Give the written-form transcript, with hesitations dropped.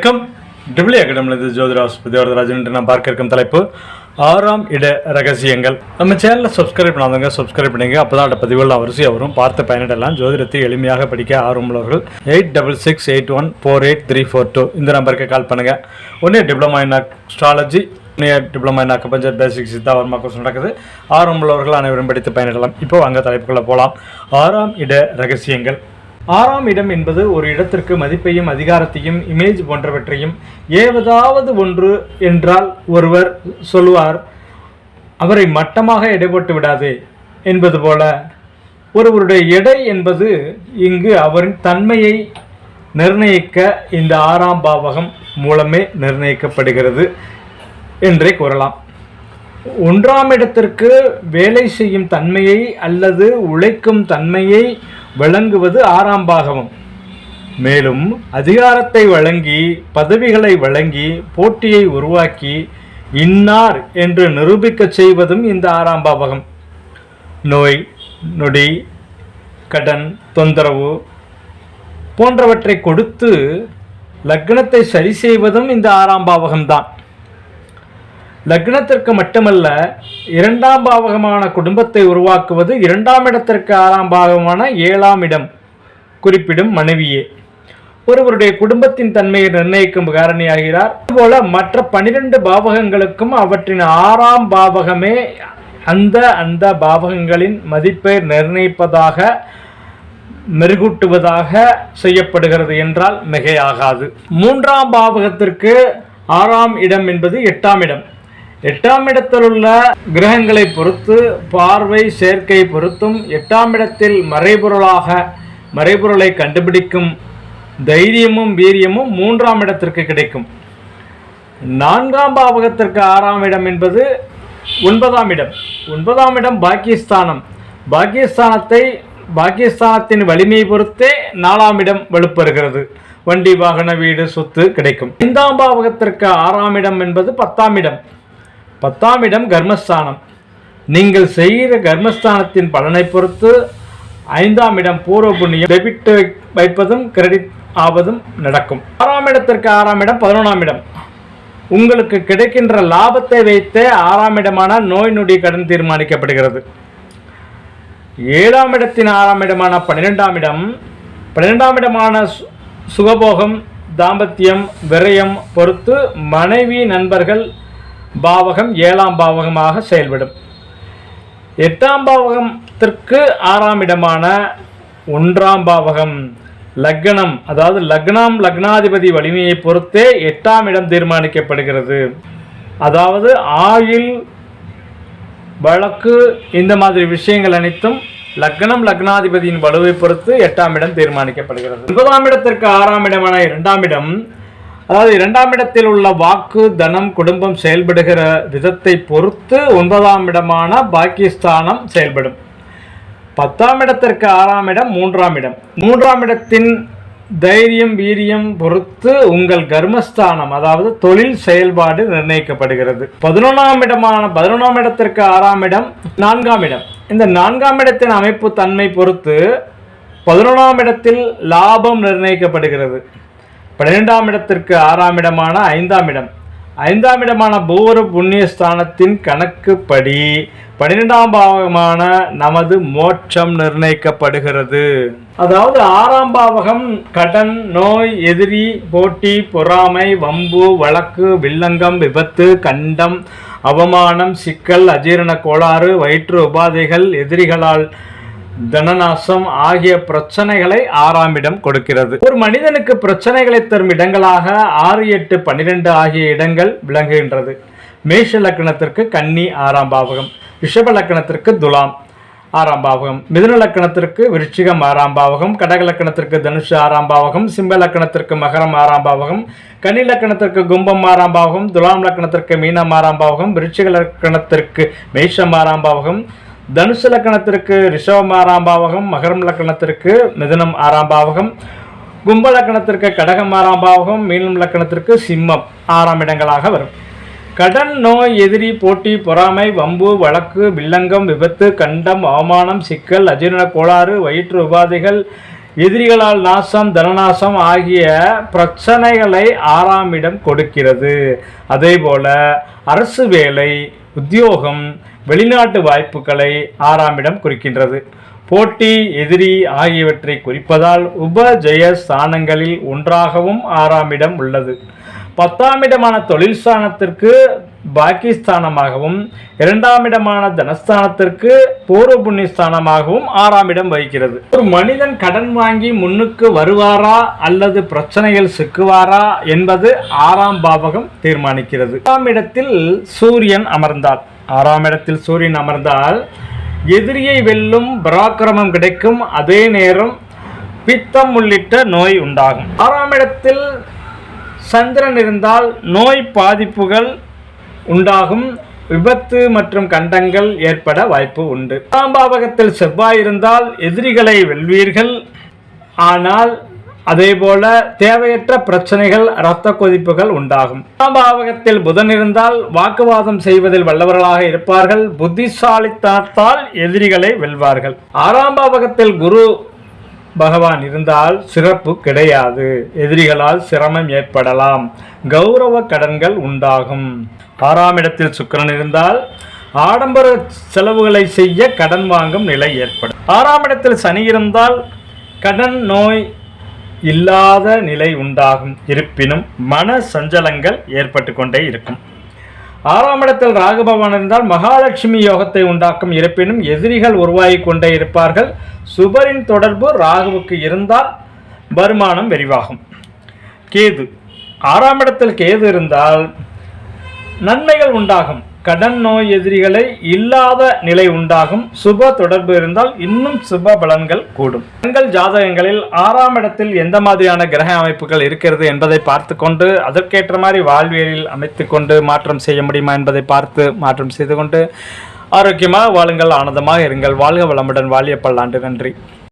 வணக்கம். டிபிள்யூ அகாடமியிலிருந்து ஜோதிராஸ்பதி வரதராஜன். நான் பார்க்க இருக்கும் தலைப்பு ஆறாம் இட ரகசியங்கள். நம்ம சேனலில் சப்ஸ்கிரைப் பண்ணாதவங்க சப்ஸ்கிரைப் பண்ணிங்க. அப்போ தான் அந்த பதிவுகள் வரிசையாக வரும். பார்த்து பயனிடலாம். ஜோதிடத்தை எளிமையாக படிக்க ஆர்வமுள்ளவர்கள் 8668148342 இந்த நம்பருக்கு கால் பண்ணுங்கள். ஒன்றே diploma in astrology, diploma in acupuncture, basic Siddha Varma course நடக்குது. ஆர்வமுள்ளவர்கள் அனைவரும் படித்து பயனிடலாம். இப்போ அங்கே தலைப்புக்குள்ளே போகலாம். ஆறாம் இட ரகசியங்கள். ஆறாம் இடம் என்பது ஒரு இடத்திற்கு மதிப்பையும் அதிகாரத்தையும் இமேஜ் போன்றவற்றையும் ஏதாவது ஒன்று என்றால் ஒருவர் சொல்வார், அவரை மட்டமாக எடை போட்டு விடாதே என்பது போல ஒருவருடைய எடை என்பது இங்கு அவரின் தன்மையை நிர்ணயிக்க இந்த ஆறாம் பாவகம் மூலமே நிர்ணயிக்கப்படுகிறது என்றே கூறலாம். ஒன்றாம் இடத்திற்கு வேலை செய்யும் தன்மையை அல்லது உழைக்கும் தன்மையை வழங்குவது ஆறாம் பாகவம். மேலும் அதிகாரத்தை வழங்கி, பதவிகளை வழங்கி, போட்டியை உருவாக்கி இன்னார் என்று நிரூபிக்க செய்வதும் இந்த ஆறாம் பாவகம். நோய் நொடி, கடன் தொந்தரவு போன்றவற்றை கொடுத்து லக்னத்தை சரி செய்வதும் இந்த ஆறாம் பாவகம்தான். லக்னத்திற்கு மட்டுமல்ல, இரண்டாம் பாவகமான குடும்பத்தை உருவாக்குவது இரண்டாம் இடத்திற்கு ஆறாம் பாவகமான ஏழாம் இடம் குறிப்பிடும் மனைவியே ஒருவருடைய குடும்பத்தின் தன்மையை நிர்ணயிக்கும் காரணியாகிறார். அதுபோல மற்ற 12 பாவகங்களுக்கும் அவற்றின் ஆறாம் பாவகமே அந்த பாவகங்களின் மதிப்பை நிர்ணயிப்பதாக மெருகூட்டுவதாக செய்யப்படுகிறது என்றால் மிகையாகாது. மூன்றாம் பாவகத்திற்கு ஆறாம் இடம் என்பது 8ஆம் இடம். 8ஆம் இடத்தில் உள்ள கிரகங்களை பொறுத்து, பார்வை சேர்க்கை பொறுத்தும் 8ஆம் இடத்தில் மறைபொருளை கண்டுபிடிக்கும் தைரியமும் வீரியமும் 3ஆம் இடத்திற்கு கிடைக்கும். 4ஆம் பாவகத்திற்கு 6ஆம் இடம் என்பது 9ஆம் இடம். 9ஆம் இடம் பாக்கியஸ்தானம். பாக்கியஸ்தானத்தின் வலிமையை பொறுத்தே 4ஆம் இடம் வலுப்பெறுகிறது. வண்டி, வாகன, வீடு, சொத்து கிடைக்கும். 5ஆம் பாவகத்திற்கு 6ஆம் இடம் என்பது 10ஆம் இடம். 10ஆம் இடம் கர்மஸ்தானம். நீங்கள் செய்கிற கர்மஸ்தானத்தின் பலனை பொறுத்து 5ஆம் இடம் பூர்வ புண்ணியம் டெபிட் வைப்பதும் கிரெடிட் ஆவதும் நடக்கும். 6ஆம் இடத்திற்கு 6ஆம் இடம் 11ஆம் இடம். உங்களுக்கு கிடைக்கின்ற லாபத்தை வைத்தே 6ஆம் இடமான நோய் நொடி கடன் தீர்மானிக்கப்படுகிறது. 7ஆம் இடத்தின் 6ஆம் இடமான 12ஆம் இடம் 12ஆம் இடமான சுகபோகம், தாம்பத்தியம், விரயம் பொறுத்து மனைவி, நண்பர்கள் பாவகம் 7ஆம் பாவகமாக செயல்படும். 8ஆம் பாவகத்திற்கு 6ஆம் இடமான 1ஆம் பாவகம் லக்னம், அதாவது லக்னாதிபதி வலிமையை பொறுத்தே 8ஆம் இடம் தீர்மானிக்கப்படுகிறது. அதாவது ஆயுள், வழக்கு இந்த மாதிரி விஷயங்கள் அனைத்தும் லக்னாதிபதியின் வலுவை பொறுத்து 8ஆம் இடம் தீர்மானிக்கப்படுகிறது. 9ஆம் இடத்திற்கு 6ஆம் இடமான 2ஆம் இடம், அதாவது 2ஆம் இடத்தில் உள்ள வாக்கு, தனம், குடும்பம் செயல்படுகிற விதத்தை பொறுத்து 9ஆம் இடமான பாக்கியஸ்தானம் செயல்படும். 10ஆம் இடத்திற்கு 6ஆம் இடம் 3ஆம் இடம். 3ஆம் இடத்தின் தைரியம், வீரியம் பொறுத்து உங்கள் கர்மஸ்தானம், அதாவது தொழில் செயல்பாடு நிர்ணயிக்கப்படுகிறது. 11ஆம் இடத்திற்கு 6ஆம் இடம் 4ஆம் இடம். இந்த 4ஆம் இடத்தின் அமைப்பு தன்மை பொறுத்து 11ஆம் இடத்தில் லாபம் நிர்ணயிக்கப்படுகிறது. 12ஆம் இடத்திற்கு 6ஆம் இடமான 5ஆம் இடம். 5ஆம் இடமான பூர்வ புண்ணியஸ்தானத்தின் கணக்குப்படி 12ஆம் பாவகமான நமது மோட்சம் நிர்ணயிக்கப்படுகிறது. அதாவது 6ஆம் பாவகம் கடன், நோய், எதிரி, போட்டி, பொறாமை, வம்பு, வழக்கு, வில்லங்கம், விபத்து, கண்டம், அவமானம், சிக்கல், அஜீரண கோளாறு, வயிற்று உபாதைகள், எதிரிகளால் தனநாசம் ஆகிய பிரச்சனைகளை 6ஆம் இடம் கொடுக்கிறது. ஒரு மனிதனுக்கு பிரச்சனைகளை தரும் இடங்களாக 6, 8, 12 ஆகிய இடங்கள் விளங்குகின்றது. மேஷ லக்னத்திற்கு கன்னி 6ஆம் பாவகம், ரிஷப லக்னத்திற்கு துலாம் 6ஆம் பாவகம், மிதுன லக்னத்திற்கு விருச்சிகம் 6ஆம் பாவகம், கடக லக்னத்திற்கு தனுஷு 6ஆம் பாவகம், சிம்ம லக்னத்திற்கு மகரம் 6ஆம் பாவகம், கன்னி லக்னத்திற்கு கும்பம் 6ஆம் பாவகம், துலாம் லக்னத்திற்கு மீனம் 6ஆம் பாவகம், விருச்சிக லக்னத்திற்கு மேஷம் 6ஆம் பாவகம், தனுசு லக்கணத்திற்கு ரிஷபம் 6ஆம் பாவகம், மகரம் லக்கணத்திற்கு மிதுனம் 6ஆம் பாவகம், கும்ப லக்கணத்திற்கு கடகம் 6ஆம் பாவகம், மீனம் லக்கணத்திற்கு சிம்மம் 6ஆம் இடங்களாக வரும். கடன், நோய், எதிரி, போட்டி, பொறாமை, வம்பு, வழக்கு, வில்லங்கம், விபத்து, கண்டம், அவமானம், சிக்கல், அஜீரண கோளாறு, வயிற்று உபாதைகள் எதிரிகளால் நாசம், தனநாசம் ஆகிய பிரச்சனைகளை 6ஆம் இடம் கொடுக்கிறது. அதே போல அரசு வேலை, உத்தியோகம், வெளிநாட்டு வாய்ப்புகளை 6ஆம் இடம் குறிக்கின்றது. போட்டி, எதிரி ஆகியவற்றை குறிப்பதால் உபஜய ஸ்தானங்களில் ஒன்றாகவும் 6ஆம் இடம் உள்ளது. 10ஆம் இடமான தொழில் ஸ்தானத்திற்கு பாக்கியஸ்தானமாகவும் 2ஆம் இடமான தனஸ்தானத்திற்கு பூர்வ புண்ணியஸ்தானமாகவும் 6ஆம் இடம் வகிக்கிறது. ஒரு மனிதன் கடன் வாங்கி முன்னுக்கு வருவாரா அல்லது பிரச்சனைகள் சிக்குவாரா என்பது 6ஆம் பாவகம் தீர்மானிக்கிறது. 6ஆம் இடத்தில் சூரியன் அமர்ந்தால் 6ஆம் இடத்தில் சூரியன் அமர்ந்தால் எதிரியை வெல்லும் பராக்கிரமம் கிடைக்கும். அதே நேரம் பித்தம் உள்ளிட்ட நோய் உண்டாகும். 6ஆம் இடத்தில் சந்திரன் இருந்தால் நோய் பாதிப்புகள் உண்டாகும். விபத்து மற்றும் கண்டங்கள் ஏற்பட வாய்ப்பு உண்டு. 6ஆம் பாவகத்தில் செவ்வாய் இருந்தால் எதிரிகளை வெல்வீர்கள். ஆனால் அதேபோல தேவையற்ற பிரச்சனைகள், இரத்த கொதிப்புகள் உண்டாகும். 6ஆம் பாவகத்தில் புதன் இருந்தால் வாக்குவாதம் செய்வதில் வல்லவர்களாக இருப்பார்கள். புத்திசாலித்தனத்தால் எதிரிகளை வெல்வார்கள். 6ஆம் பாவகத்தில் குரு பகவான் இருந்தால் சிறப்பு கிடையாது. எதிரிகளால் சிரமம் ஏற்படலாம். கௌரவ கடன்கள் உண்டாகும். 6ஆம் இடத்தில் சுக்கிரன் இருந்தால் ஆடம்பர செலவுகளை செய்ய கடன் வாங்கும் நிலை ஏற்படும். 6ஆம் இடத்தில் சனி இருந்தால் கடன் நோய் இல்லாத நிலை உண்டாகும். இருப்பினும் மன சஞ்சலங்கள் ஏற்பட்டு கொண்டே இருக்கும். 6ஆம் இடத்தில் ராகு பகவான் இருந்தால் மகாலட்சுமி யோகத்தை உண்டாக்கும். இருப்பினும் எதிரிகள் உருவாகி கொண்டே இருப்பார்கள். சுபரின் தொடர்பு ராகுவுக்கு இருந்தால் வருமானம் விரிவாகும். கேது 6ஆம் இடத்தில் கேது இருந்தால் நன்மைகள் உண்டாகும். கடன் நோய் எதிரிகளை இல்லாத நிலை உண்டாகும். சுப தொடர்பு இருந்தால் இன்னும் சுப பலன்கள் கூடும். பெண்கள் ஜாதகங்களில் 6ஆம் இடத்தில் எந்த மாதிரியான கிரக அமைப்புகள் இருக்கிறது என்பதை பார்த்து கொண்டு அதற்கேற்ற மாதிரி வாழ்வியலில் அமைத்து கொண்டு மாற்றம் செய்ய முடியுமா என்பதை பார்த்து மாற்றம் செய்து கொண்டு ஆரோக்கியமாக வாழுங்கள், ஆனந்தமாக இருங்கள். வாழ்க வளமுடன், வாழிய பல்லாண்டு. நன்றி.